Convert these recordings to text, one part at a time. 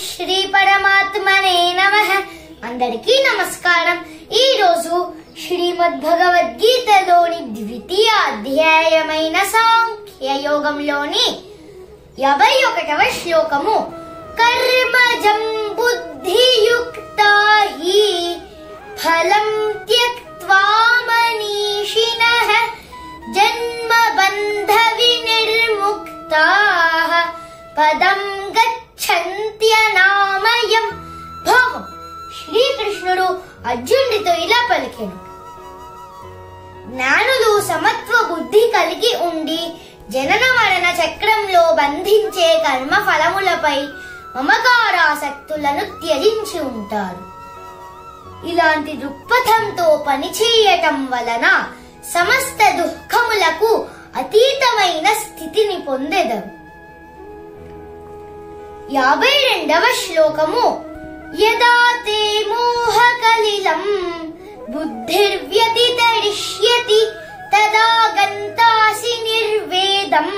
శ్రీ పరమాత్మనే నమః. అందరికీ నమస్కారం. ఈ రోజు శ్రీమద్ భగవద్గీతలోని ద్వితీయ అధ్యాయమైన సాంఖ్య యోగంలోని 51వ శ్లోకము కర్మజం బుద్ధియుక్తా హి ఫలం త్యక్త్వా మనీషిణః జన్మ బంధ వినిర్ముక్తాః పదం గచ్చంత్యనామయం. భావం: శ్రీకృష్ణుడు అర్జునుడితో ఇలా పలికెను: జ్ఞానులు సమత్వ బుద్ధి కలిగి ఉండి జనన మరణ చక్రంలో బంధించే కర్మ ఫలములపై మమకారాసక్తులను త్యజించి ఉంటారు. ఇలాంటి దృక్పథంతో పనిచేయటం వలన సమస్త దుఃఖములకు అతీతమైన స్థితిని పొందెదరు. 52వ శ్లోకము యదా తే మోహకలిలం బుద్ధిర్వ్యతితరిష్యతి తదా గంతాసి నిర్వేదం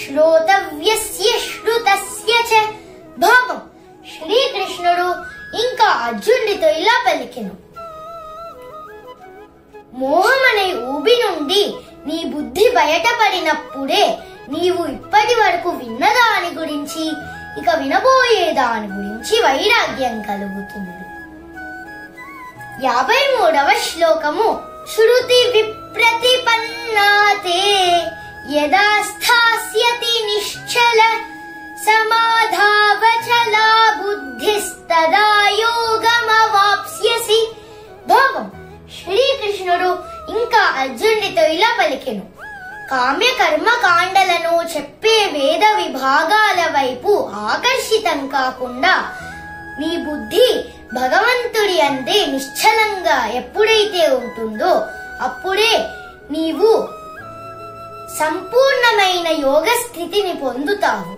శ్రోతవ్యస్య శ్రుతస్య చ. భావం: శ్రీకృష్ణుడు ఇంకా అర్జునుడితో ఇలా పలికెను: మోహమనే ఊబి నుండి నీ బుద్ధి బయటపడినప్పుడే నీవు ఇప్పటి వరకు విన్నదాని గురించి ఇక వినబోయే దాని గురించి వైరాగ్యం కలుగుతుంది. 53వ శ్లోకము శృతి విప్రతిపన్నాతే యదా స్థాస్యతి నిశ్చల సమాధావచలా బుద్ధిస్తదా యోగమవాప్స్యసి. భావం: శ్రీకృష్ణుడు ఇంకా అర్జునుడితో ఇలా పలికెను: కామ్య కర్మ కాండలను చెప్పే వేద విభాగాల వైపు ఆకర్షితం కాకుండా నీ బుద్ధి భగవంతుడి అందే నిశ్చలంగా ఎప్పుడైతే ఉంటుందో అప్పుడే నీవు సంపూర్ణమైన యోగ స్థితిని పొందుతావు.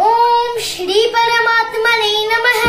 ఓం శ్రీ పరమాత్మనే నమః.